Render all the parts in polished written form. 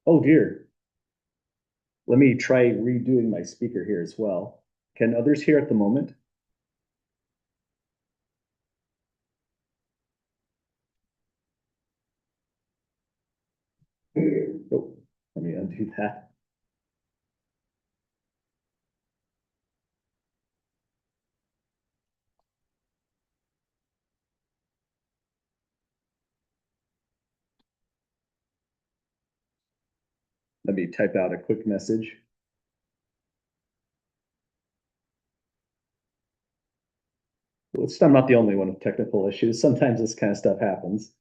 Oh dear. Let me try redoing my speaker here as well. Can others hear at the moment? Oh, let me undo that. Let me type out a quick message. Well, I'm not the only one with technical issues. Sometimes this kind of stuff happens.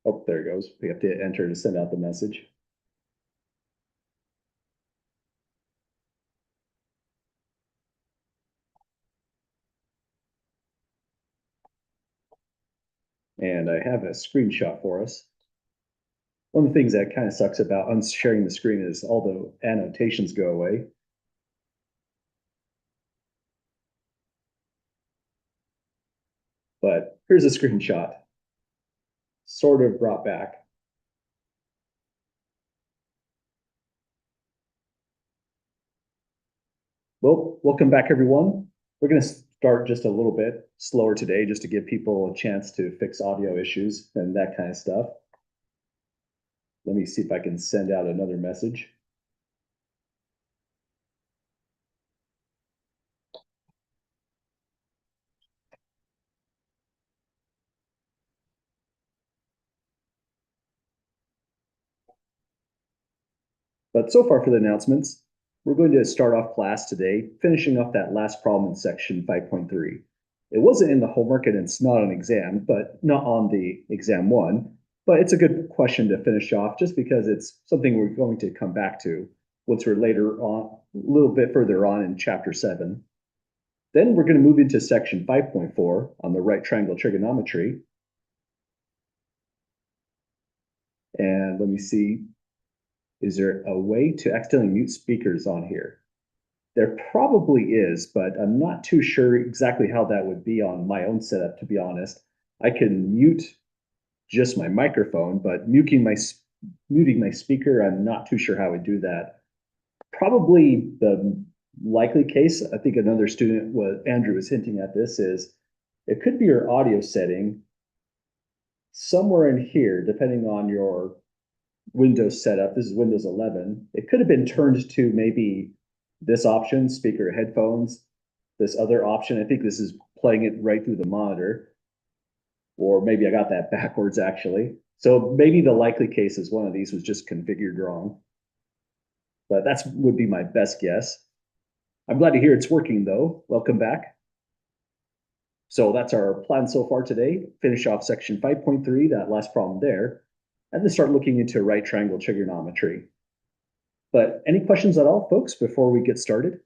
Oh, there it goes. We have to enter to send out the message. And I have a screenshot for us. One of the things that kind of sucks about unsharing the screen is all the annotations go away. But here's a screenshot, sort of brought back. Well, welcome back, everyone. We're going to start just a little bit slower today, just to give people a chance to fix audio issues and that kind of stuff. Let me see if I can send out another message. But so far for the announcements, we're going to start off class today, finishing off that last problem in section 5.3. It wasn't in the homework and it's not an exam, but not on the exam one. But it's a good question to finish off just because it's something we're going to come back to once we're later on, a little bit further on in chapter 7. Then we're going to move into section 5.4 on the right triangle trigonometry. And let me see, is there a way to accidentally mute speakers on here? There probably is, but I'm not too sure exactly how that would be on my own setup, to be honest. I can mute just my microphone, but muting my speaker, I'm not too sure how I would do that. Probably the likely case, I think another student, what Andrew was hinting at this, is it could be your audio setting somewhere in here, depending on your Windows setup. This is Windows 11. It could have been turned to maybe this option, speaker headphones, this other option. I think this is playing it right through the monitor, or maybe I got that backwards actually. So maybe the likely case is one of these was just configured wrong, but that's would be my best guess. I'm glad to hear it's working though. Welcome back. So that's our plan so far today. Finish off section 5.3, that last problem there, and then start looking into right triangle trigonometry. But any questions at all, folks, before we get started?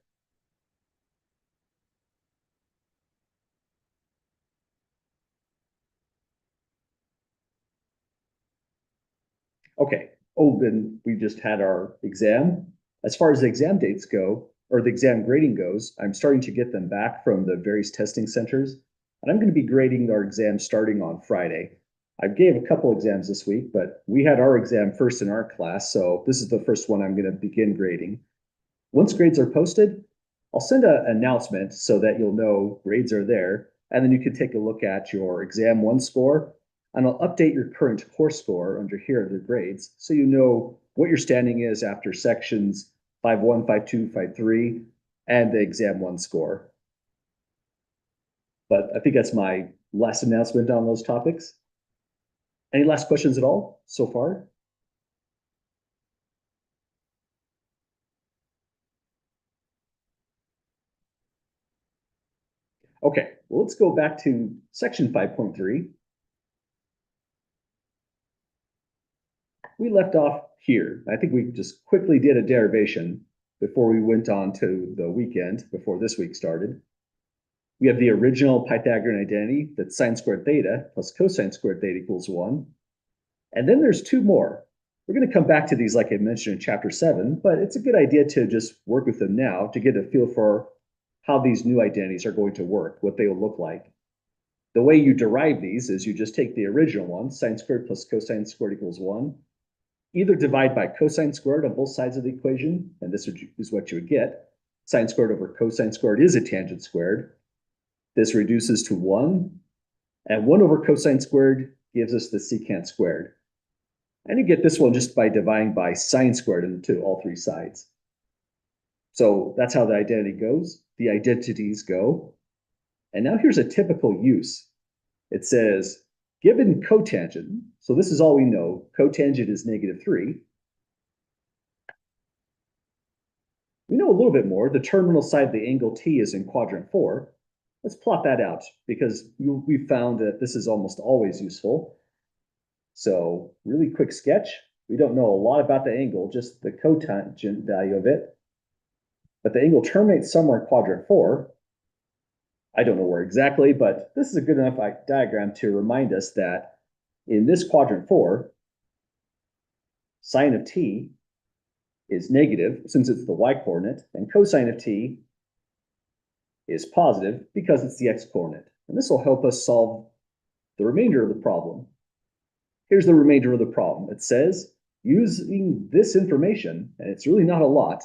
Okay. Oh, then we just had our exam. As far as the exam dates go, or the exam grading goes, I'm starting to get them back from the various testing centers. And I'm going to be grading our exams starting on Friday. I gave a couple exams this week, but we had our exam first in our class. So this is the first one I'm going to begin grading. Once grades are posted, I'll send an announcement so that you'll know grades are there. And then you can take a look at your exam one score, and I'll update your current course score under here under grades so you know what your standing is after sections 5.1, 5.2, 5.3, and the exam one score. But I think that's my last announcement on those topics. Any last questions at all so far? Okay, well, let's go back to section 5.3. We left off here. I think we just quickly did a derivation before we went on to the weekend, before this week started. We have the original Pythagorean identity that sine squared theta plus cosine squared theta equals 1. And then there's two more. We're going to come back to these like I mentioned in chapter 7, but it's a good idea to just work with them now to get a feel for how these new identities are going to work, what they will look like. The way you derive these is you just take the original one, sine squared plus cosine squared equals 1, either divide by cosine squared on both sides of the equation, and this is what you would get. Sine squared over cosine squared is a tangent squared. This reduces to 1, and 1 over cosine squared gives us the secant squared. And you get this one just by dividing by sine squared into all three sides. So that's how the identity goes. The identities go. And now here's a typical use. It says, given cotangent, so this is all we know, cotangent is -3. We know a little bit more. The terminal side of the angle T is in quadrant 4. Let's plot that out because we found that this is almost always useful. So really quick sketch. We don't know a lot about the angle, just the cotangent value of it. But the angle terminates somewhere in quadrant 4. I don't know where exactly, but this is a good enough diagram to remind us that in this quadrant 4, sine of t is negative since it's the y-coordinate, and cosine of t is positive because it's the x-coordinate. And this will help us solve the remainder of the problem. Here's the remainder of the problem. It says, using this information, and it's really not a lot,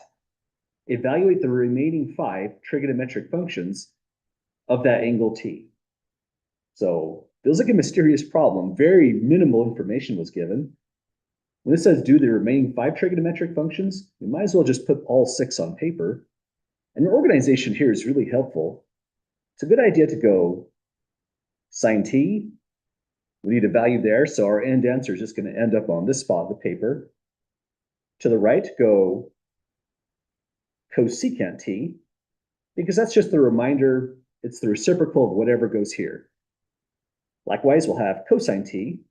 evaluate the remaining 5 trigonometric functions of that angle t. So feels like a mysterious problem. Very minimal information was given. When it says do the remaining 5 trigonometric functions, we might as well just put all 6 on paper. And the organization here is really helpful. It's a good idea to go sine t. We need a value there, so our end answer is just going to end up on this spot of the paper. To the right, go cosecant t, because that's just the reminder, it's the reciprocal of whatever goes here. Likewise, we'll have cosine t.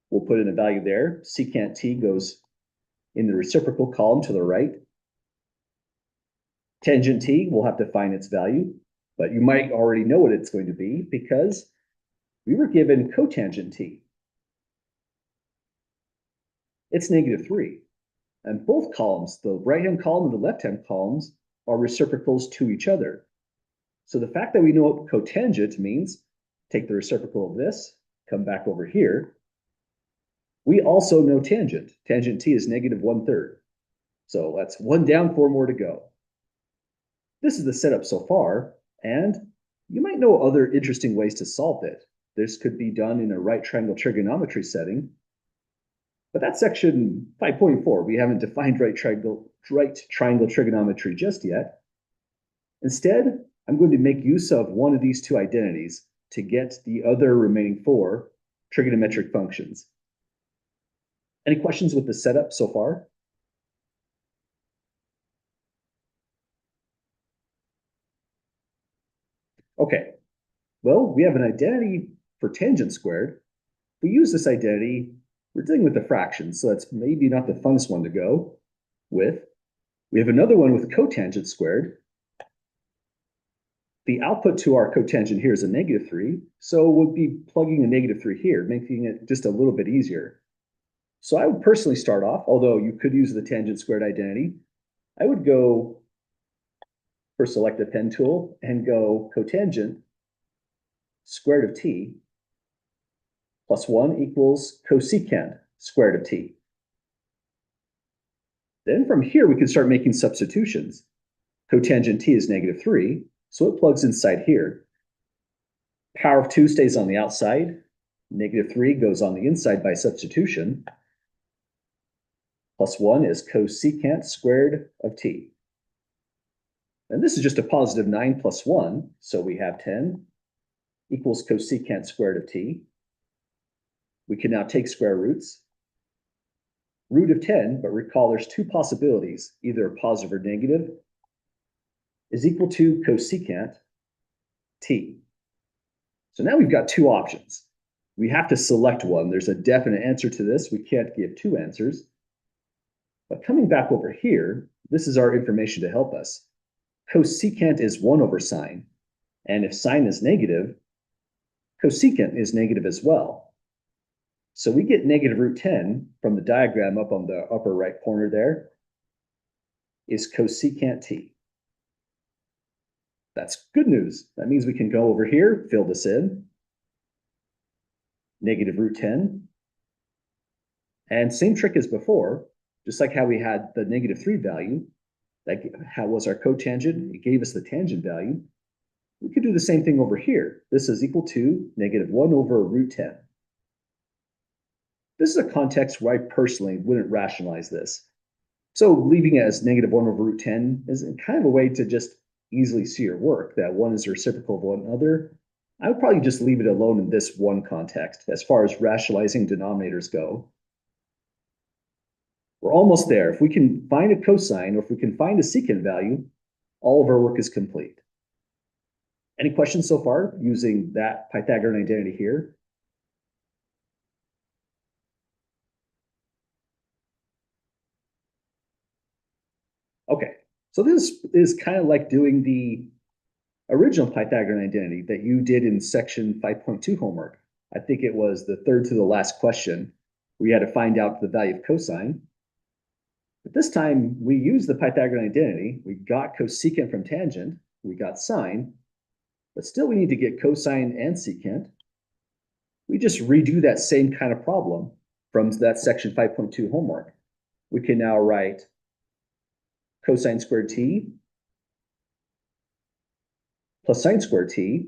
We'll put in a value there. Secant t goes in the reciprocal column to the right. Tangent t, we'll have to find its value, but you might already know what it's going to be because we were given cotangent t. It's -3. And both columns, the right-hand column and the left-hand columns, are reciprocals to each other. So the fact that we know what cotangent means, take the reciprocal of this, come back over here. We also know tangent. Tangent t is -1/3. So that's 1 down, 4 more to go. This is the setup so far, and you might know other interesting ways to solve it. This could be done in a right triangle trigonometry setting. But that's section 5.4. We haven't defined right triangle trigonometry just yet. Instead, I'm going to make use of one of these two identities to get the other remaining 4 trigonometric functions. Any questions with the setup so far? Okay, well, we have an identity for tangent squared. We use this identity, we're dealing with the fractions, so that's maybe not the funnest one to go with. We have another one with cotangent squared. The output to our cotangent here is a -3, so we'll be plugging a -3 here, making it just a little bit easier. So I would personally start off, although you could use the tangent squared identity, I would go first select the pen tool and go cotangent squared of t plus 1 equals cosecant squared of t. Then from here, we can start making substitutions. Cotangent t is -3, so it plugs inside here. Power of 2 stays on the outside. -3 goes on the inside by substitution. Plus 1 is cosecant squared of t. And this is just a positive 9 plus 1, so we have 10 equals cosecant squared of t. We can now take square roots. Root of 10, but recall there's 2 possibilities, either positive or negative, is equal to cosecant t. So now we've got 2 options. We have to select one. There's a definite answer to this. We can't give 2 answers. But coming back over here, this is our information to help us. cosecant is 1 over sine. And if sine is negative, cosecant is negative as well. So we get negative root 10 from the diagram up on the upper right corner there is cosecant t. That's good news. That means we can go over here, fill this in, negative root 10. And same trick as before, just like how we had the negative 3 value, that was our cotangent, it gave us the tangent value. We could do the same thing over here. This is equal to negative 1 over root 10. This is a context where I personally wouldn't rationalize this. So leaving it as negative 1 over root 10 is kind of a way to just easily see your work, that one is the reciprocal of one other. I would probably just leave it alone in this one context as far as rationalizing denominators go. We're almost there. If we can find a cosine or if we can find a secant value, all of our work is complete. Any questions so far using that Pythagorean identity here? Okay, so this is kind of like doing the original Pythagorean identity that you did in section 5.2 homework. I think it was the third to the last question. We had to find out the value of cosine. But this time we used the Pythagorean identity. We got cosecant from tangent. We got sine. But still we need to get cosine and secant. We just redo that same kind of problem from that section 5.2 homework. We can now write cosine squared t plus sine squared t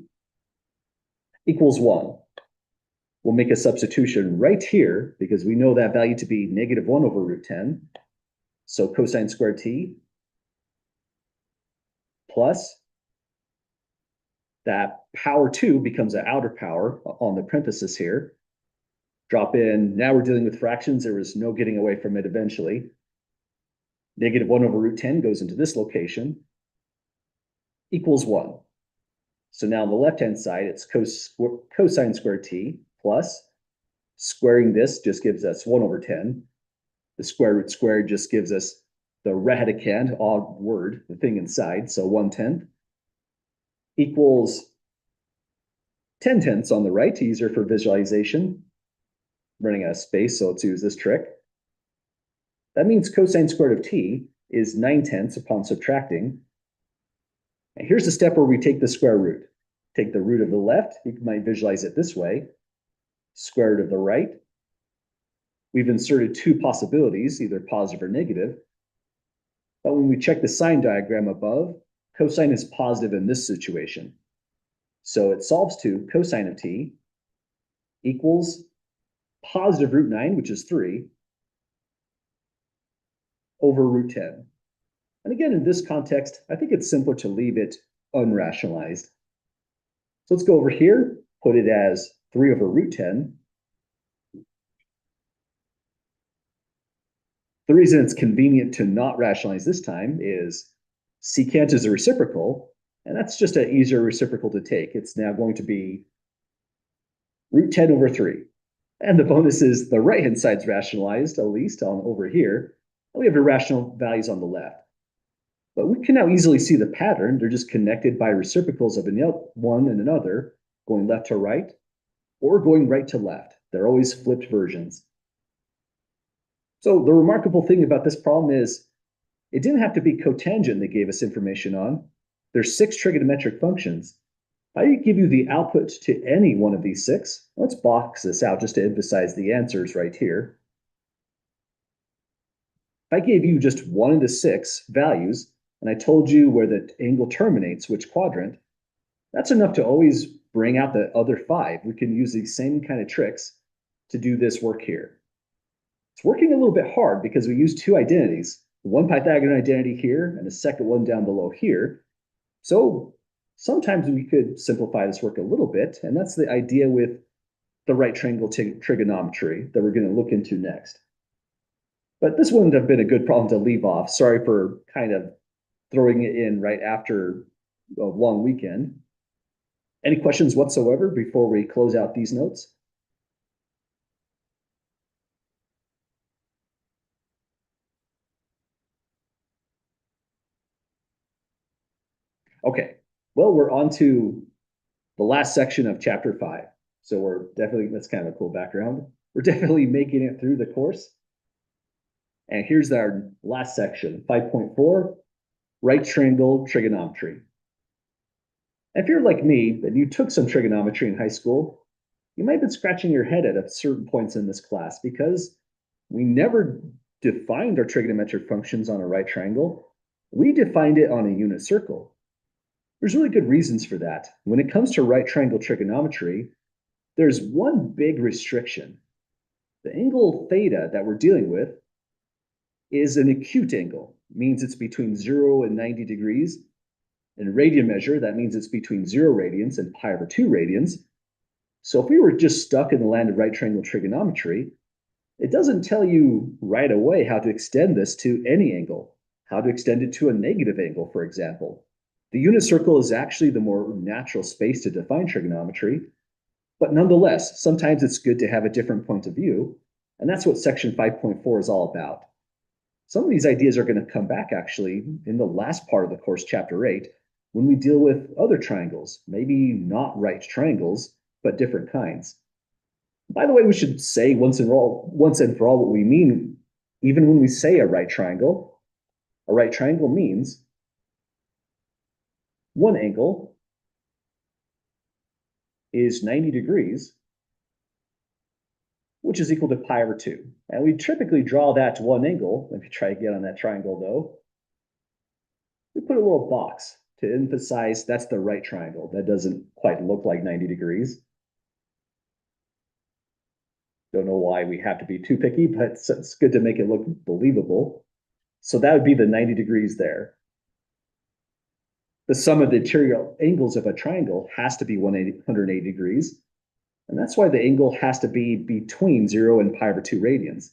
equals 1. We'll make a substitution right here because we know that value to be negative 1 over root 10. So cosine squared t plus that power 2 becomes an outer power on the parenthesis here. Drop in, now we're dealing with fractions. There was no getting away from it eventually. Negative 1 over root 10 goes into this location, equals 1. So now on the left-hand side, it's cosine squared t plus squaring this just gives us 1 over 10. The square root squared just gives us the radicand, odd word, the thing inside, so 1/10, equals 10/10 on the right, easier for visualization. Running out of space, so let's use this trick. That means cosine squared of t is 9/10 upon subtracting. And here's the step where we take the square root. Take the root of the left, you might visualize it this way, square root of the right. We've inserted two possibilities, either positive or negative. But when we check the sign diagram above, cosine is positive in this situation. So it solves to cosine of t equals positive root 9, which is 3, over root 10. And again, in this context, I think it's simpler to leave it unrationalized. So let's go over here, put it as 3 over root 10. The reason it's convenient to not rationalize this time is secant is a reciprocal, and that's just an easier reciprocal to take. It's now going to be root 10 over 3. And the bonus is the right-hand side's rationalized, at least on over here. And we have irrational values on the left. But we can now easily see the pattern. They're just connected by reciprocals of one and another, going left to right, or going right to left. They're always flipped versions. So the remarkable thing about this problem is it didn't have to be cotangent they gave us information on. There's 6 trigonometric functions. I give you the output to any one of these 6. Let's box this out just to emphasize the answers right here. If I gave you just one of the 6 values, and I told you where the angle terminates, which quadrant, that's enough to always bring out the other 5. We can use these same kind of tricks to do this work here. It's working a little bit hard because we use 2 identities, one Pythagorean identity here and a second one down below here. So sometimes we could simplify this work a little bit, and that's the idea with the right triangle trigonometry that we're going to look into next. But this wouldn't have been a good problem to leave off. Sorry for kind of throwing it in right after a long weekend. Any questions whatsoever before we close out these notes? we're on to the last section of chapter 5. So we're definitely, that's kind of a cool background. We're definitely making it through the course. And here's our last section, 5.4, right triangle trigonometry. If you're like me, and you took some trigonometry in high school, you might have been scratching your head at certain points in this class because we never defined our trigonometric functions on a right triangle. We defined it on a unit circle. There's really good reasons for that. When it comes to right triangle trigonometry, there's one big restriction. The angle theta that we're dealing with is an acute angle, means it's between 0 and 90 degrees. In radian measure, that means it's between 0 radians and pi over 2 radians. So if we were just stuck in the land of right triangle trigonometry, it doesn't tell you right away how to extend this to any angle, how to extend it to a negative angle, for example. The unit circle is actually the more natural space to define trigonometry, but nonetheless, sometimes it's good to have a different point of view, and that's what section 5.4 is all about. Some of these ideas are going to come back actually in the last part of the course, chapter 8, when we deal with other triangles, maybe not right triangles, but different kinds. By the way, we should say once and for all what we mean, even when we say a right triangle. A right triangle means one angle is 90 degrees, which is equal to pi over 2. And we typically draw that to one angle. Let me try again on that triangle, though. We put a little box to emphasize that's the right triangle. That doesn't quite look like 90 degrees. Don't know why we have to be too picky, but it's good to make it look believable. So that would be the 90 degrees there. The sum of the interior angles of a triangle has to be 180 degrees. And that's why the angle has to be between 0 and pi over 2 radians.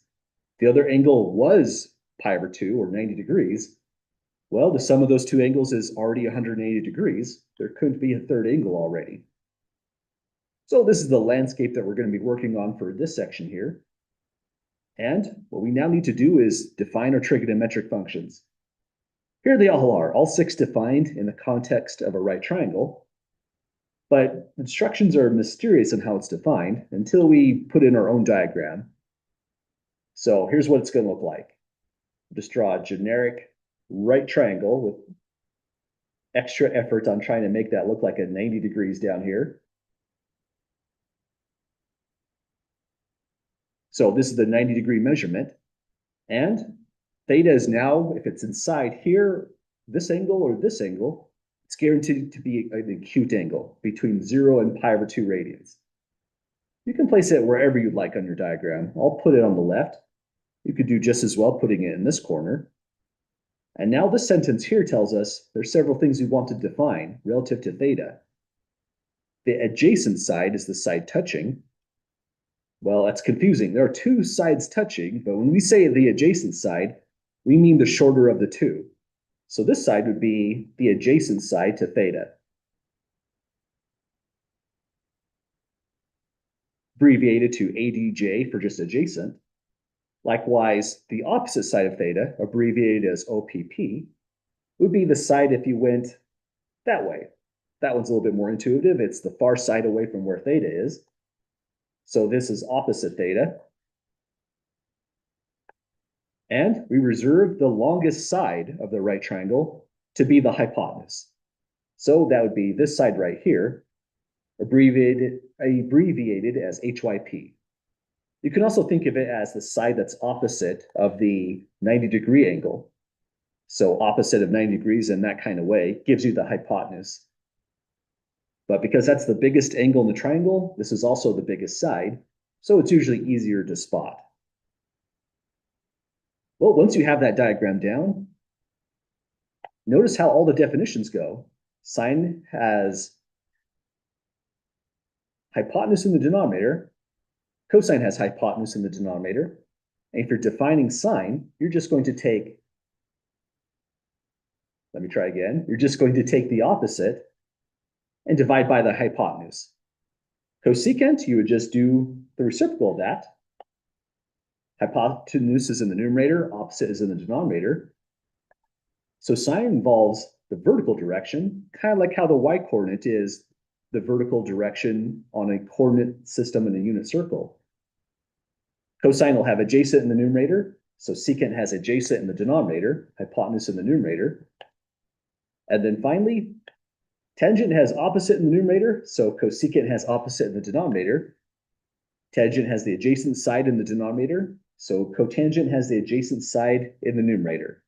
The other angle was pi over 2, or 90 degrees. Well, the sum of those two angles is already 180 degrees. There couldn't be a third angle already. So this is the landscape that we're going to be working on for this section here. And what we now need to do is define our trigonometric functions. Here they all are, all 6 defined in the context of a right triangle. But instructions are mysterious in how it's defined until we put in our own diagram. So here's what it's going to look like. Just draw a generic right triangle with extra effort on trying to make that look like a 90 degrees down here. So this is the 90-degree measurement. And theta is now, if it's inside here, this angle or this angle, it's guaranteed to be an acute angle between 0 and pi over 2 radians. You can place it wherever you'd like on your diagram. I'll put it on the left. You could do just as well putting it in this corner. And now this sentence here tells us there's several things we want to define relative to theta. The adjacent side is the side touching. Well, that's confusing. There are two sides touching, but when we say the adjacent side, we mean the shorter of the two. So this side would be the adjacent side to theta. Abbreviated to ADJ for just adjacent. Likewise, the opposite side of theta, abbreviated as OPP, would be the side if you went that way. That one's a little bit more intuitive. It's the far side away from where theta is. So this is opposite theta. And we reserve the longest side of the right triangle to be the hypotenuse. So that would be this side right here, abbreviated as HYP. You can also think of it as the side that's opposite of the 90-degree angle. So opposite of 90 degrees in that kind of way gives you the hypotenuse. But because that's the biggest angle in the triangle, this is also the biggest side, so it's usually easier to spot. Well, once you have that diagram down, notice how all the definitions go. Sine has hypotenuse in the denominator. Cosine has hypotenuse in the denominator. And if you're defining sine, you're just going to take, let me try again. You're just going to take the opposite and divide by the hypotenuse. Cosecant, you would just do the reciprocal of that. Hypotenuse is in the numerator, opposite is in the denominator. So sine involves the vertical direction, kind of like how the y-coordinate is the vertical direction on a coordinate system in a unit circle. Cosine will have adjacent in the numerator, so secant has adjacent in the denominator, hypotenuse in the numerator. And then finally, tangent has opposite in the numerator, so cosecant has opposite in the denominator. Tangent has the adjacent side in the denominator, so cotangent has the adjacent side in the numerator.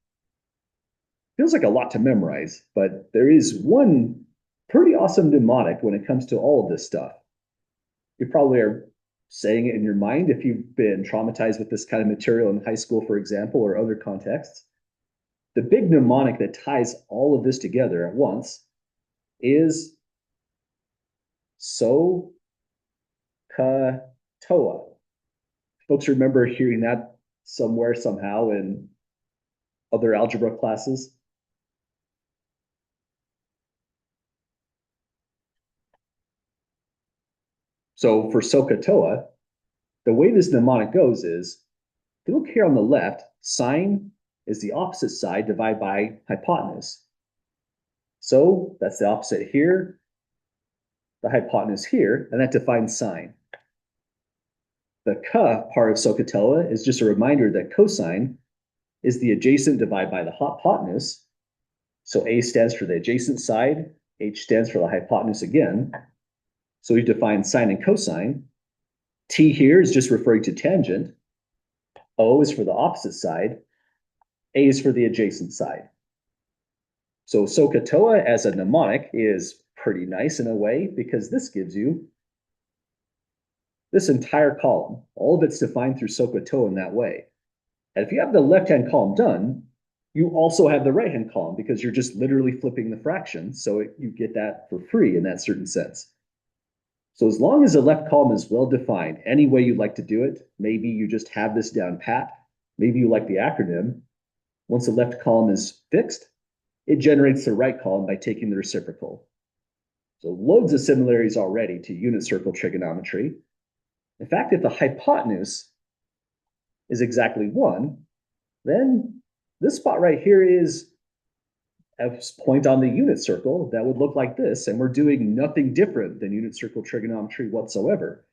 Feels like a lot to memorize, but there is one pretty awesome mnemonic when it comes to all of this stuff. You probably are saying it in your mind if you've been traumatized with this kind of material in high school, for example, or other contexts. The big mnemonic that ties all of this together at once is SOHCAHTOA. Folks remember hearing that somewhere, somehow in other algebra classes? So for SOHCAHTOA, the way this mnemonic goes is, if you look here on the left, sine is the opposite side divided by hypotenuse. So that's the opposite here, the hypotenuse here, and that defines sine. The ka part of SOHCAHTOA is just a reminder that cosine is the adjacent divided by the hypotenuse. So A stands for the adjacent side, H stands for the hypotenuse again. So we've defined sine and cosine. T here is just referring to tangent. O is for the opposite side. A is for the adjacent side. So SOHCAHTOA as a mnemonic is pretty nice in a way because this gives you this entire column. All of it's defined through SOHCAHTOA in that way. And if you have the left-hand column done, you also have the right-hand column because you're just literally flipping the fraction. So you get that for free in that certain sense. So as long as the left column is well defined, any way you'd like to do it, maybe you just have this down pat, maybe you like the acronym. Once the left column is fixed, it generates the right column by taking the reciprocal. So loads of similarities already to unit circle trigonometry. In fact, if the hypotenuse is exactly 1, then this spot right here is a point on the unit circle that would look like this, and we're doing nothing different than unit circle trigonometry whatsoever,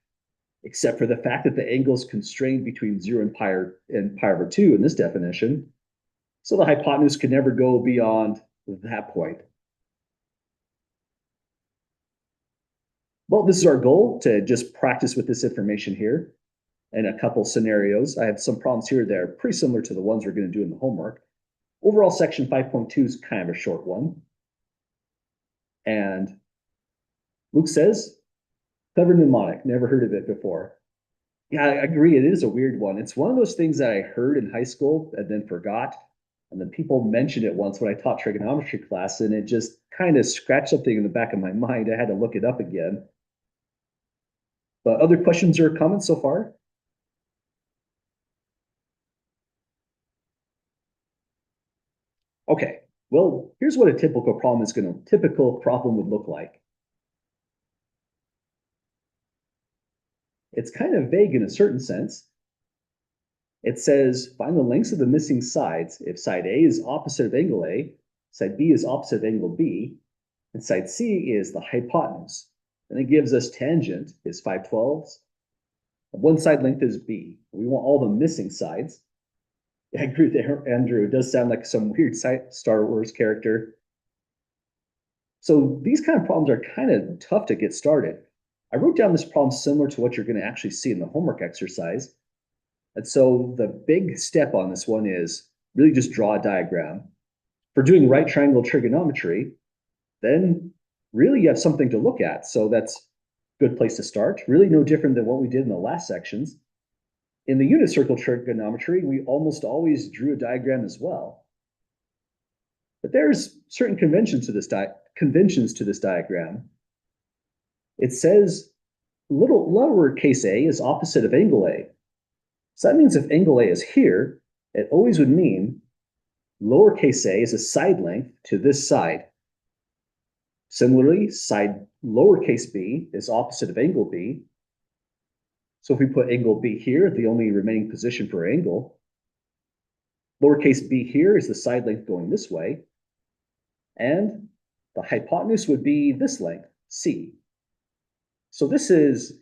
except for the fact that the angle is constrained between 0 and pi over 2 in this definition. So the hypotenuse can never go beyond that point. Well, this is our goal, to just practice with this information here and a couple scenarios. I have some problems here that are pretty similar to the ones we're going to do in the homework. Overall, section 5.2 is kind of a short one. And Luke says, clever mnemonic, never heard of it before. Yeah, I agree, it is a weird one. It's one of those things that I heard in high school and then forgot. And then people mentioned it once when I taught trigonometry class, and it just kind of scratched something in the back of my mind. I had to look it up again. But other questions or comments so far? Okay, well, here's what a typical problem would look like. It's kind of vague in a certain sense. It says, find the lengths of the missing sides if side A is opposite of angle A, side B is opposite of angle B, and side C is the hypotenuse. And it gives us tangent is 5/12. One side length is B. We want all the missing sides. I agree with Andrew. It does sound like some weird Star Wars character. So these kind of problems are kind of tough to get started. I wrote down this problem similar to what you're going to actually see in the homework exercise. And so the big step on this one is really just draw a diagram. For doing right triangle trigonometry, then really you have something to look at. So that's a good place to start. Really no different than what we did in the last sections. In the unit circle trigonometry, we almost always drew a diagram as well. But there's certain conventions to this diagram. It says lowercase a is opposite of angle A. So that means if angle A is here, it always would mean lowercase a is a side length to this side. Similarly, side lowercase b is opposite of angle B. So if we put angle B here, the only remaining position for angle, lowercase b here is the side length going this way. And the hypotenuse would be this length, C. So this is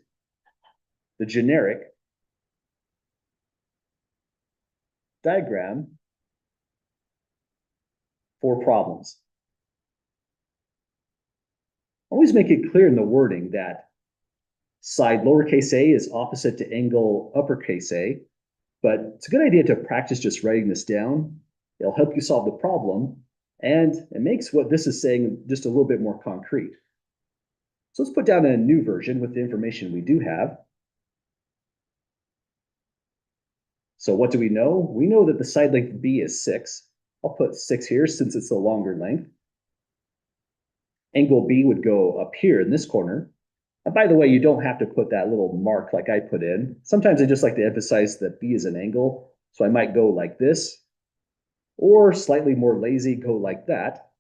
the generic diagram for problems. Always make it clear in the wording that side lowercase a is opposite to angle uppercase A, but it's a good idea to practice just writing this down. It'll help you solve the problem, and it makes what this is saying just a little bit more concrete. So let's put down a new version with the information we do have. So what do we know? We know that the side length B is 6. I'll put 6 here since it's the longer length. Angle B would go up here in this corner. And by the way, you don't have to put that little mark like I put in. Sometimes I just like to emphasize that B is an angle. So I might go like this, or slightly more lazy, go like that.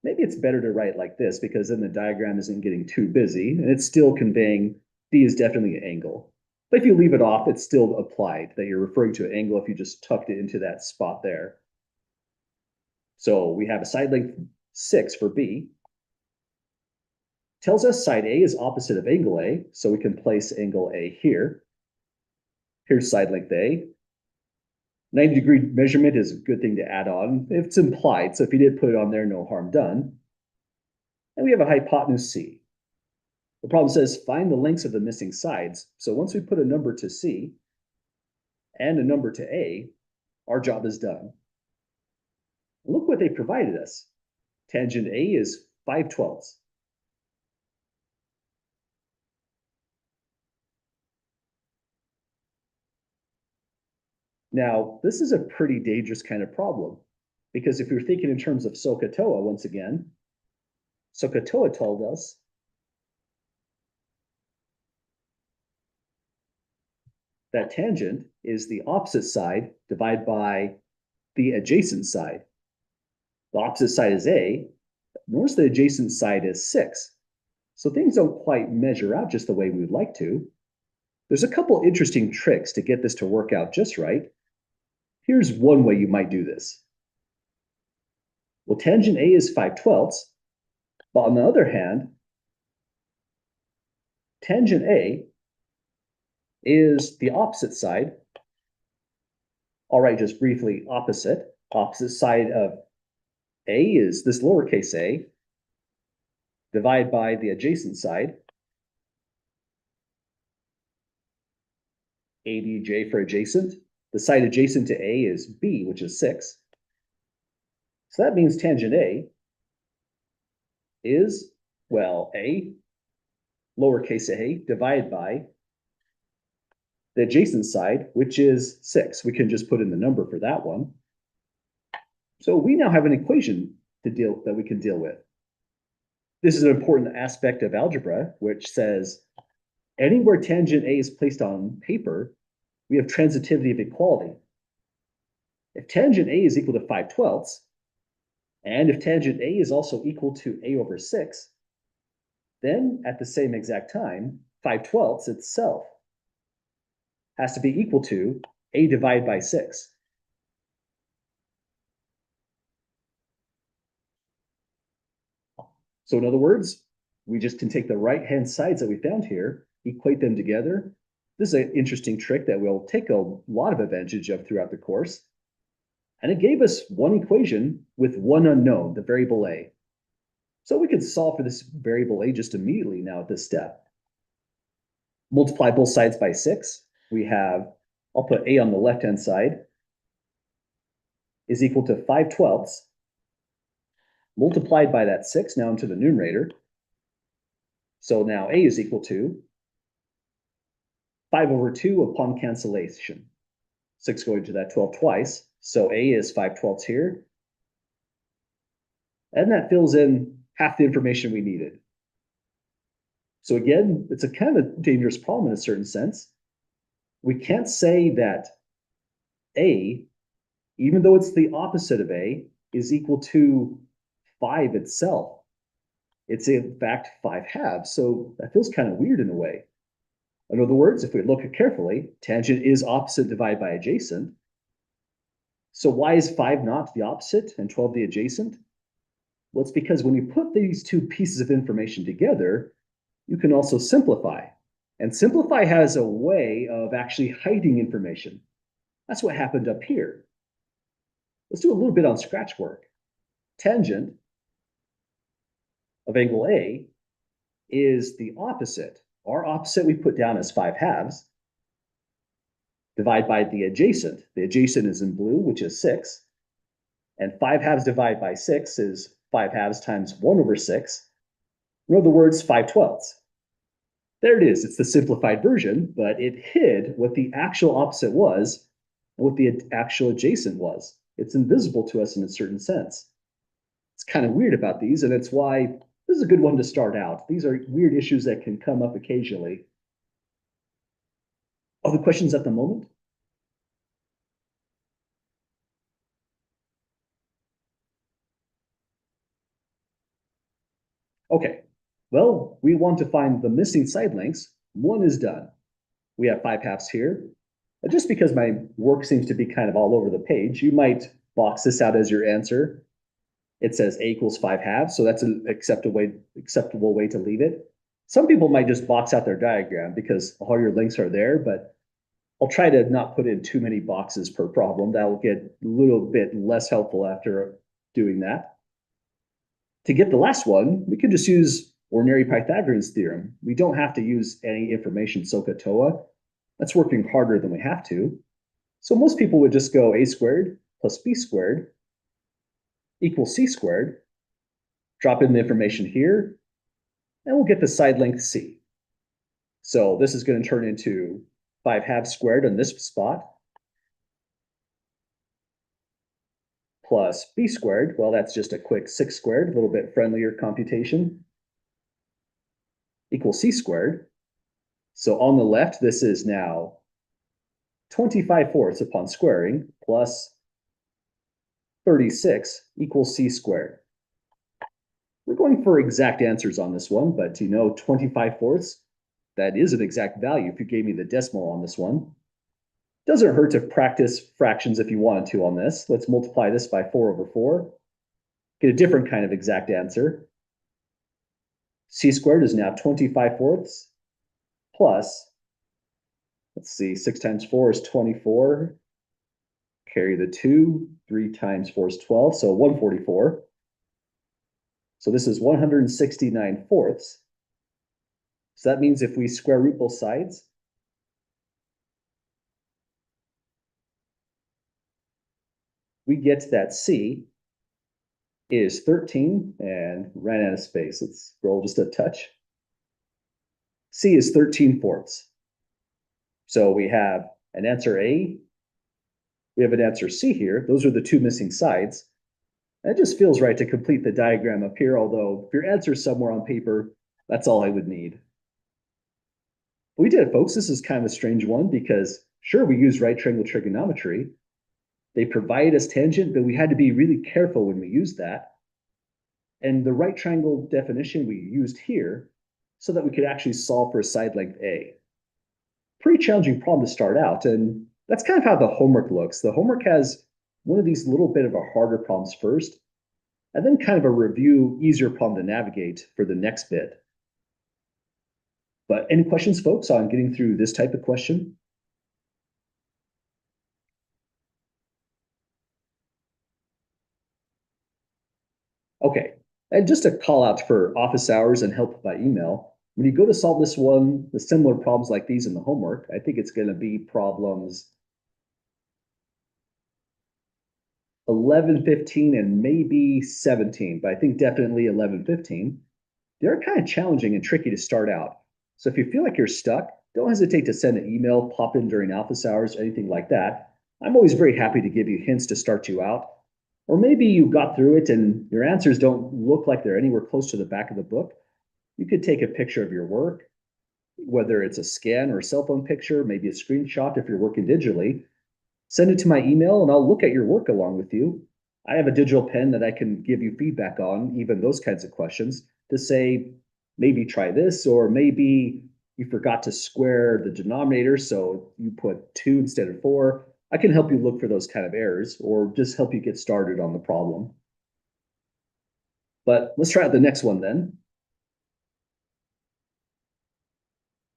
Maybe it's better to write like this because then the diagram isn't getting too busy and it's still conveying B is definitely an angle. But if you leave it off, it's still applied that you're referring to an angle if you just tucked it into that spot there. So we have a side length 6 for B. Tells us side A is opposite of angle A, so we can place angle A here. Here's side length A. 90-degree measurement is a good thing to add on. It's implied, so if you did put it on there, no harm done. And we have a hypotenuse C. The problem says find the lengths of the missing sides. So once we put a number to C and a number to A, our job is done. Look what they provided us. Tangent A is 5/12. Now, this is a pretty dangerous kind of problem because if you're thinking in terms of SOHCAHTOA, once again, SOHCAHTOA told us that tangent is the opposite side divided by the adjacent side. The opposite side is A, notice the adjacent side is 6. So things don't quite measure out just the way we would like to. There's a couple interesting tricks to get this to work out just right. Here's one way you might do this. Well, tangent A is 5/12, but on the other hand, tangent A is the opposite side. I'll write just briefly opposite. Opposite side of A is this lowercase a, divided by the adjacent side, ADJ for adjacent. The side adjacent to A is B, which is 6. So that means tangent A is, well, A, lowercase a, divided by the adjacent side, which is 6. We can just put in the number for that one. So we now have an equation that we can deal with. This is an important aspect of algebra, which says anywhere tangent A is placed on paper, we have transitivity of equality. If tangent A is equal to 5/12, and if tangent A is also equal to A over 6, then at the same exact time, 5/12 itself has to be equal to A divided by 6. So in other words, we just can take the right-hand sides that we found here, equate them together. This is an interesting trick that we'll take a lot of advantage of throughout the course. And it gave us one equation with one unknown, the variable A. So we could solve for this variable A just immediately now at this step. Multiply both sides by 6. We have, I'll put A on the left-hand side, is equal to 5/12 multiplied by that 6 now into the numerator. So now A is equal to 5 over 2 upon cancellation. 6 going to that 12 twice. So A is 5/12 here. And that fills in half the information we needed. So again, it's a kind of a dangerous problem in a certain sense. We can't say that A, even though it's the opposite of A, is equal to 5 itself. It's in fact 5/2. So that feels kind of weird in a way. In other words, if we look carefully, tangent is opposite divided by adjacent. So why is 5 not the opposite and 12 the adjacent? Well, it's because when you put these two pieces of information together, you can also simplify. And simplify has a way of actually hiding information. That's what happened up here. Let's do a little bit on scratch work. Tangent of angle A is the opposite. Our opposite we put down as 5/2. Divide by the adjacent. The adjacent is in blue, which is 6. And 5/2 divided by 6 is 5/2 times 1/6. In other words, 5/12. There it is. It's the simplified version, but it hid what the actual opposite was and what the actual adjacent was. It's invisible to us in a certain sense. It's kind of weird about these, and it's why this is a good one to start out. These are weird issues that can come up occasionally. Other questions at the moment? Okay, well, we want to find the missing side lengths. One is done. We have 5/2 here. Just because my work seems to be kind of all over the page, you might box this out as your answer. It says A equals 5/2, so that's an acceptable way to leave it. Some people might just box out their diagram because all your links are there, but I'll try to not put in too many boxes per problem. That will get a little bit less helpful after doing that. To get the last one, we can just use ordinary Pythagorean's theorem. We don't have to use any information SOHCAHTOA. That's working harder than we have to. So most people would just go a squared plus b squared equals c squared. Drop in the information here, and we'll get the side length c. So this is going to turn into 5/2 squared on this spot, plus b squared. Well, that's just a quick 6 squared, a little bit friendlier computation, equals c squared. So on the left, this is now 25/4 upon squaring plus 36 equals c squared. We're going for exact answers on this one, but 25/4, that is an exact value if you gave me the decimal on this one. Doesn't hurt to practice fractions if you wanted to on this. Let's multiply this by 4/4. Get a different kind of exact answer. C squared is now 25/4 plus, let's see, 6 times 4 is 24. Carry the 2, 3 times 4 is 12, so 144. So this is 169/4. So that means if we square root both sides, we get that C is 13, and ran out of space. Let's scroll just a touch. C is 13/4. So we have an answer A, we have an answer C here. Those are the two missing sides. And it just feels right to complete the diagram up here, although if your answer is somewhere on paper, that's all I would need. We did it, folks. This is kind of a strange one because sure, we use right triangle trigonometry. They provide us tangent, but we had to be really careful when we used that. And the right triangle definition we used here so that we could actually solve for a side length A. Pretty challenging problem to start out, and that's kind of how the homework looks. The homework has one of these little bit of a harder problems first, and then kind of a review, easier problem to navigate for the next bit. But any questions, folks, on getting through this type of question? Okay, and just a call out for office hours and help by email. When you go to solve this one, the similar problems like these in the homework, I think it's going to be problems 11, 15, and maybe 17, but I think definitely 11, 15. They're kind of challenging and tricky to start out. So if you feel like you're stuck, don't hesitate to send an email, pop in during office hours, anything like that. I'm always very happy to give you hints to start you out. Or maybe you got through it and your answers don't look like they're anywhere close to the back of the book. You could take a picture of your work, whether it's a scan or a cell phone picture, maybe a screenshot if you're working digitally. Send it to my email and I'll look at your work along with you. I have a digital pen that I can give you feedback on, even those kinds of questions, to say, maybe try this, or maybe you forgot to square the denominator, so you put 2 instead of 4. I can help you look for those kind of errors or just help you get started on the problem. But let's try out the next one then.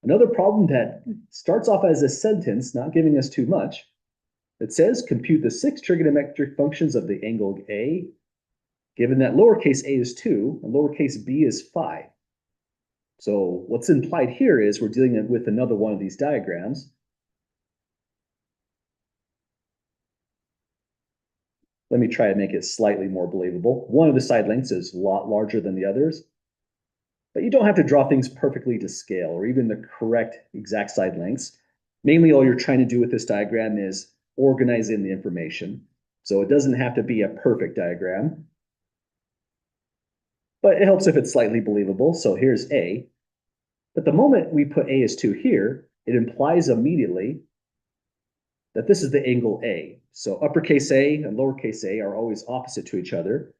Another problem that starts off as a sentence, not giving us too much. It says, compute the 6 trigonometric functions of the angle A, given that lowercase a is 2 and lowercase b is 5. So what's implied here is we're dealing with another one of these diagrams. Let me try to make it slightly more believable. One of the side lengths is a lot larger than the others, but you don't have to draw things perfectly to scale or even the correct exact side lengths. Mainly all you're trying to do with this diagram is organize in the information. So it doesn't have to be a perfect diagram, but it helps if it's slightly believable. So here's A. But the moment we put A as 2 here, it implies immediately that this is the angle A. So uppercase A and lowercase a are always opposite to each other.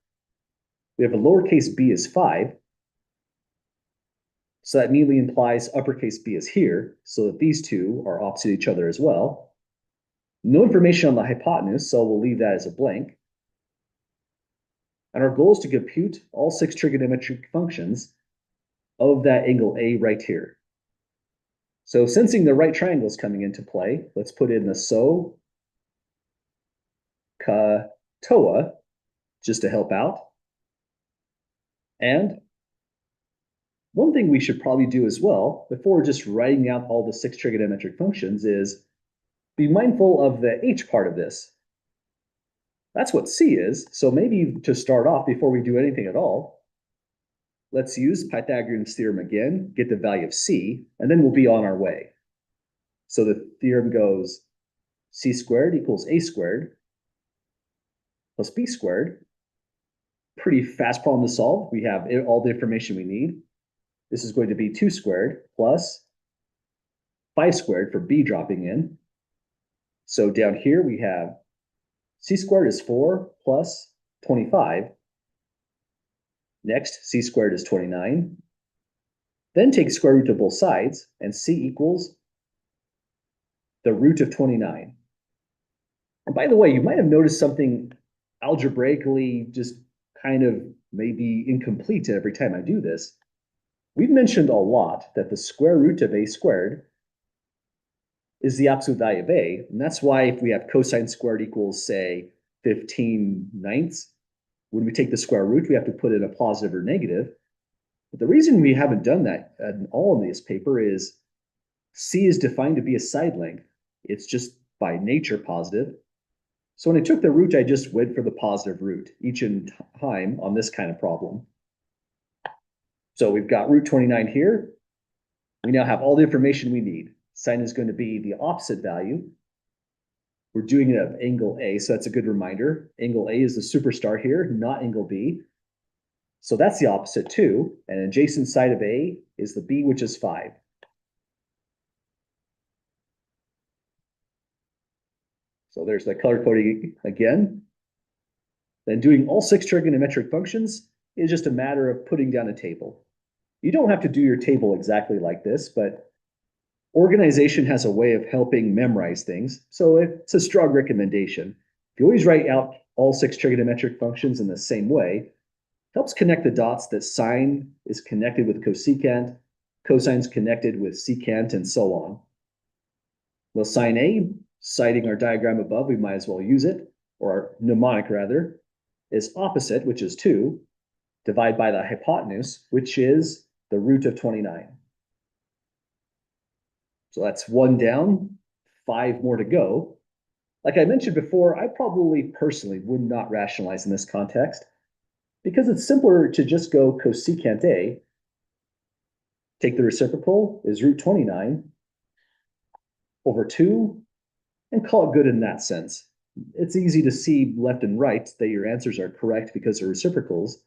We have a lowercase b is 5. So that immediately implies uppercase B is here, so that these two are opposite each other as well. No information on the hypotenuse, so we'll leave that as a blank. And our goal is to compute all 6 trigonometric functions of that angle A right here. So sensing the right triangle is coming into play, let's put in the SOHCAHTOA just to help out. And one thing we should probably do as well, before just writing out all the 6 trigonometric functions, is be mindful of the h part of this. That's what c is, so maybe to start off, before we do anything at all, let's use Pythagorean's theorem again, get the value of c, and then we'll be on our way. So the theorem goes c squared equals a squared plus b squared. Pretty fast problem to solve. We have all the information we need. This is going to be 2 squared plus 5 squared for b dropping in. So down here we have c squared is 4 plus 25. Next, c squared is 29. Then take square root of both sides, and c equals the root of 29. And by the way, you might have noticed something algebraically just kind of maybe incomplete every time I do this. We've mentioned a lot that the square root of a squared is the absolute value of a, and that's why if we have cosine squared equals, say, 15/9, when we take the square root, we have to put in a positive or negative. But the reason we haven't done that at all in this paper is c is defined to be a side length. It's just by nature positive. So when I took the root, I just went for the positive root each time on this kind of problem. So we've got root 29 here. We now have all the information we need. Sine is going to be the opposite value. We're doing it of angle A, so that's a good reminder. Angle A is the superstar here, not angle B. So that's the opposite too. And adjacent side of A is the B, which is 5. So there's the color coding again. Then doing all 6 trigonometric functions is just a matter of putting down a table. You don't have to do your table exactly like this, but organization has a way of helping memorize things, so it's a strong recommendation. If you always write out all 6 trigonometric functions in the same way, it helps connect the dots that sine is connected with cosecant, cosine's connected with secant, and so on. Well, sine A, citing our diagram above, we might as well use it, or our mnemonic rather, is opposite, which is 2, divide by the hypotenuse, which is the root of 29. So that's 1 down, 5 more to go. Like I mentioned before, I probably personally would not rationalize in this context because it's simpler to just go cosecant A, take the reciprocal is root 29 over 2, and call it good in that sense. It's easy to see left and right that your answers are correct because they're reciprocals.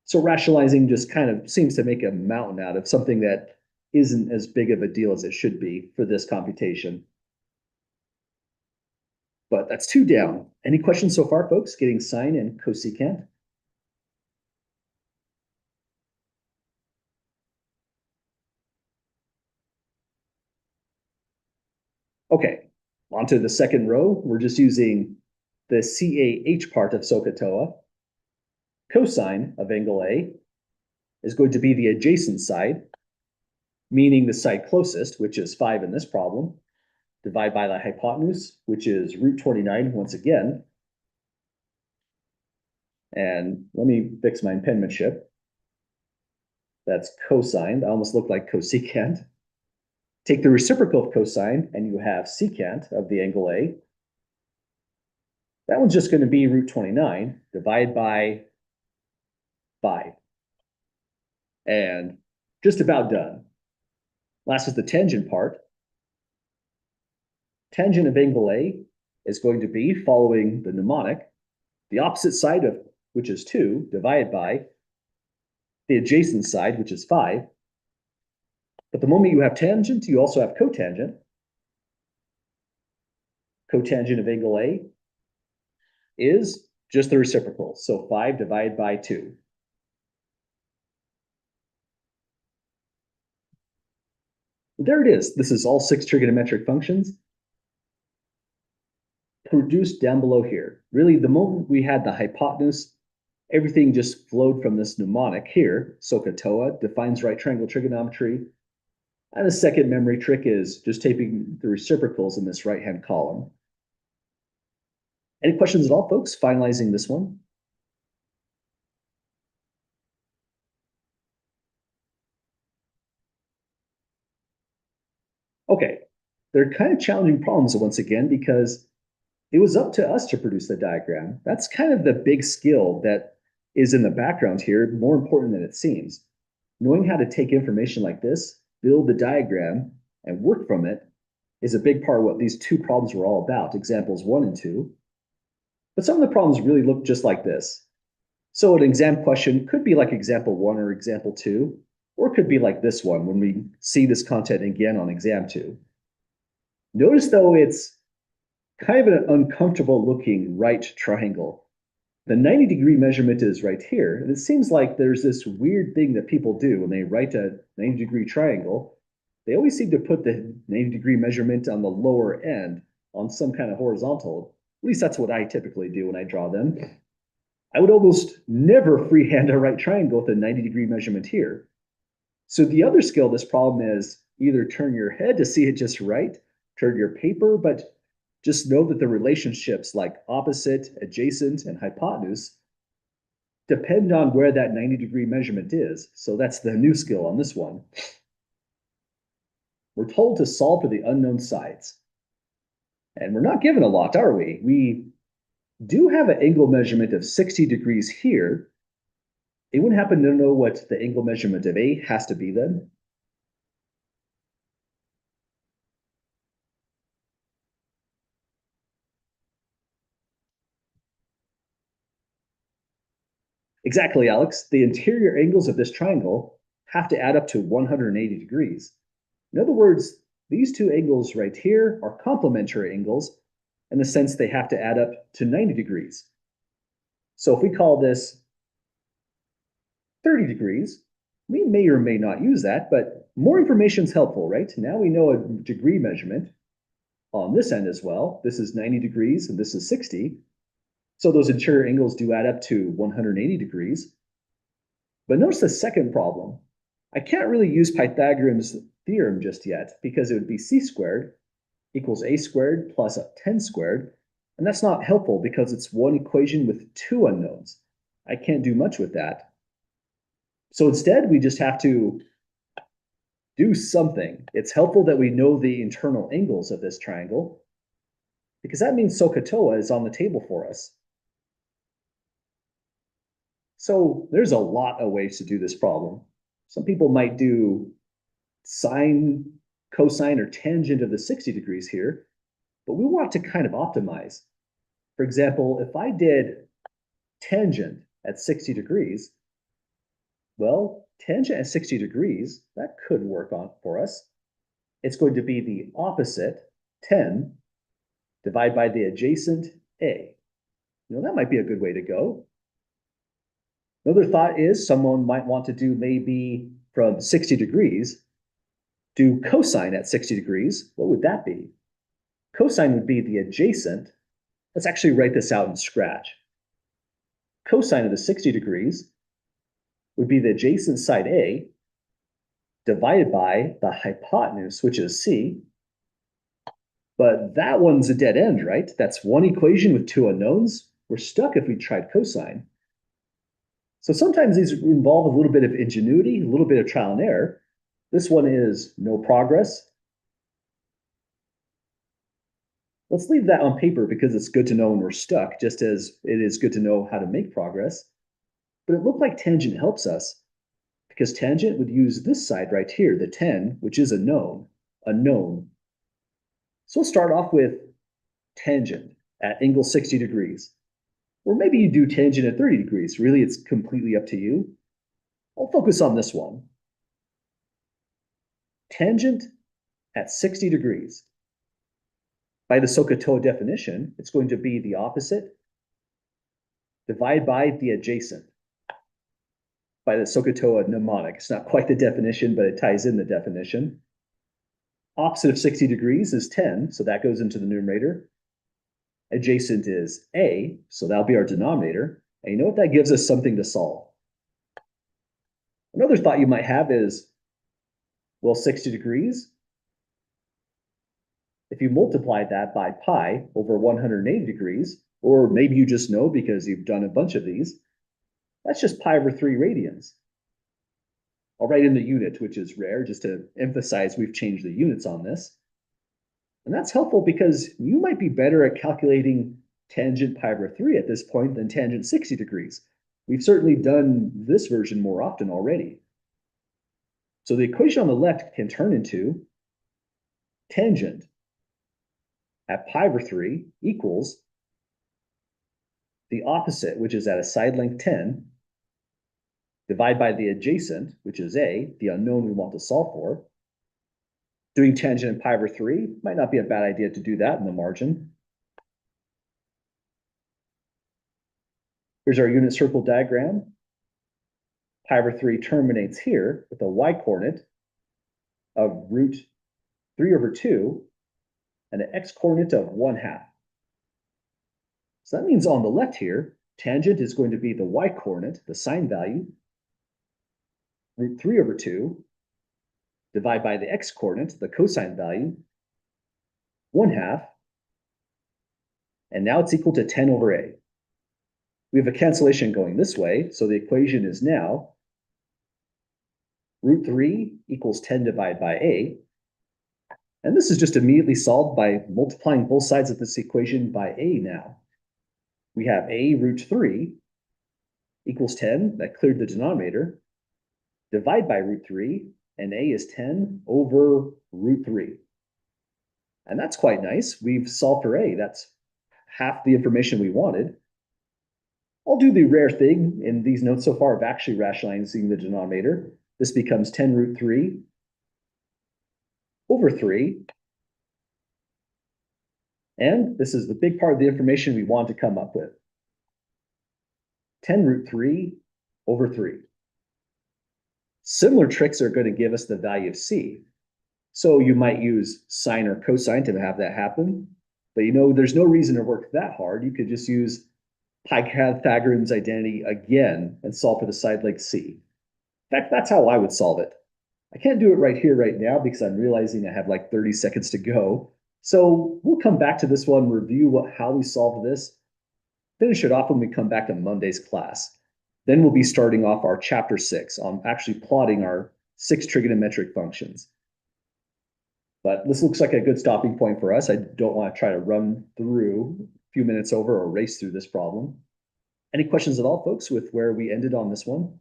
So rationalizing just kind of seems to make a mountain out of something that isn't as big of a deal as it should be for this computation. But that's 2 down. Any questions so far, folks, getting sine and cosecant? Okay, on to the second row. We're just using the CAH part of SOHCAHTOA. cosine of angle A is going to be the adjacent side, meaning the side closest, which is 5 in this problem, divide by the hypotenuse, which is root 29 once again. And let me fix my penmanship. That's cosine. That almost looked like cosecant. Take the reciprocal of cosine, and you have secant of the angle A. That one's just going to be root 29, divide by 5. And just about done. Last is the tangent part. Tangent of angle A is going to be, following the mnemonic, the opposite side of which is 2, divided by the adjacent side, which is 5. But the moment you have tangent, you also have cotangent. Cotangent of angle A is just the reciprocal, so 5 divided by 2. There it is. This is all 6 trigonometric functions produced down below here. Really, the moment we had the hypotenuse, everything just flowed from this mnemonic here. SOHCAHTOA defines right triangle trigonometry. And the second memory trick is just taking the reciprocals in this right-hand column. Any questions at all, folks, finalizing this one? Okay, they're kind of challenging problems once again because it was up to us to produce the diagram. That's kind of the big skill that is in the background here, more important than it seems. Knowing how to take information like this, build the diagram, and work from it is a big part of what these two problems were all about, examples 1 and 2. But some of the problems really look just like this. So an exam question could be like example 1 or example 2, or it could be like this one when we see this content again on exam 2. Notice though, it's kind of an uncomfortable looking right triangle. The 90-degree measurement is right here, and it seems like there's this weird thing that people do when they write a 90-degree triangle. They always seem to put the 90-degree measurement on the lower end on some kind of horizontal. At least that's what I typically do when I draw them. I would almost never freehand a right triangle with a 90-degree measurement here. So the other skill of this problem is either turn your head to see it just right, turn your paper, but just know that the relationships like opposite, adjacent, and hypotenuse depend on where that 90-degree measurement is. So that's the new skill on this one. We're told to solve for the unknown sides. And we're not given a lot, are we? We do have an angle measurement of 60 degrees here. Anyone happen to know what the angle measurement of A has to be then? Exactly, Alex. The interior angles of this triangle have to add up to 180 degrees. In other words, these two angles right here are complementary angles in the sense they have to add up to 90 degrees. So if we call this 30 degrees, we may or may not use that, but more information is helpful, right? Now we know a degree measurement on this end as well. This is 90 degrees and this is 60. So those interior angles do add up to 180 degrees. But notice the second problem. I can't really use Pythagoras' theorem just yet because it would be c squared equals a squared plus 10 squared. And that's not helpful because it's one equation with two unknowns. I can't do much with that. So instead, we just have to do something. It's helpful that we know the internal angles of this triangle because that means SOHCAHTOA is on the table for us. So there's a lot of ways to do this problem. Some people might do sine, cosine, or tangent of the 60 degrees here, but we want to kind of optimize. For example, if I did tangent at 60 degrees, well, tangent at 60 degrees, that could work on for us. It's going to be the opposite, 10, divided by the adjacent, a. That might be a good way to go. Another thought is someone might want to do maybe from 60 degrees, do cosine at 60 degrees. What would that be? Cosine would be the adjacent. Let's actually write this out in Scratch. cosine of the 60 degrees would be the adjacent side A divided by the hypotenuse, which is C. But that one's a dead end, right? That's one equation with two unknowns. We're stuck if we tried cosine. So sometimes these involve a little bit of ingenuity, a little bit of trial and error. This one is no progress. Let's leave that on paper because it's good to know when we're stuck, just as it is good to know how to make progress. But it looked like tangent helps us because tangent would use this side right here, the 10, which is a known. So we'll start off with tangent at angle 60 degrees. Or maybe you do tangent at 30 degrees. Really, it's completely up to you. I'll focus on this one. Tangent at 60 degrees. By the SOHCAHTOA definition, it's going to be the opposite divided by the adjacent. By the SOHCAHTOA mnemonic. It's not quite the definition, but it ties in the definition. Opposite of 60 degrees is 10, so that goes into the numerator. Adjacent is A, so that'll be our denominator. And you know what? That gives us something to solve. Another thought you might have is, well, 60 degrees, if you multiply that by pi over 180 degrees, or maybe you just know because you've done a bunch of these, that's just pi over 3 radians. I'll write in the unit, which is rare, just to emphasize we've changed the units on this. And that's helpful because you might be better at calculating tangent pi over 3 at this point than tangent 60 degrees. We've certainly done this version more often already. So the equation on the left can turn into tangent at pi over 3 equals the opposite, which is at a side length 10, divide by the adjacent, which is A, the unknown we want to solve for. Doing tangent at pi over 3 might not be a bad idea to do that in the margin. Here's our unit circle diagram. Pi over 3 terminates here with a y-coordinate of root 3 over 2 and an x-coordinate of 1/2. So that means on the left here, tangent is going to be the y-coordinate, the sine value, root 3 over 2, divide by the x-coordinate, the cosine value, 1/2, and now it's equal to 10 over a. We have a cancellation going this way, so the equation is now root 3 equals 10 divided by a. And this is just immediately solved by multiplying both sides of this equation by a now. We have a root 3 equals 10, that cleared the denominator, divide by root 3, and a is 10 over root 3. And that's quite nice. We've solved for a. That's half the information we wanted. I'll do the rare thing in these notes so far of actually rationalizing the denominator. This becomes 10 root 3 over 3. And this is the big part of the information we want to come up with. 10 root 3 over 3. Similar tricks are going to give us the value of c. So you might use sine or cosine to have that happen. But you know, there's no reason to work that hard. You could just use Pythagorean's identity again and solve for the side length c. In fact, that's how I would solve it. I can't do it right here, right now, because I'm realizing I have like 30 seconds to go. So we'll come back to this one, review how we solve this, finish it off when we come back to Monday's class. Then we'll be starting off our chapter 6 on actually plotting our 6 trigonometric functions. But this looks like a good stopping point for us. I don't want to try to run through a few minutes over or race through this problem. Any questions at all, folks, with where we ended on this one?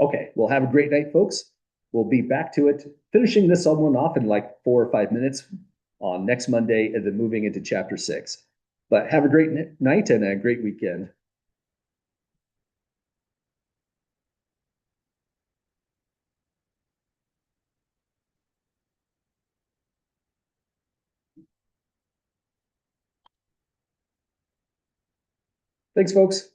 Okay, well, have a great night, folks. We'll be back to it, finishing this one off in like 4 or 5 minutes on next Monday and then moving into chapter 6. But have a great night and a great weekend. Thanks, folks.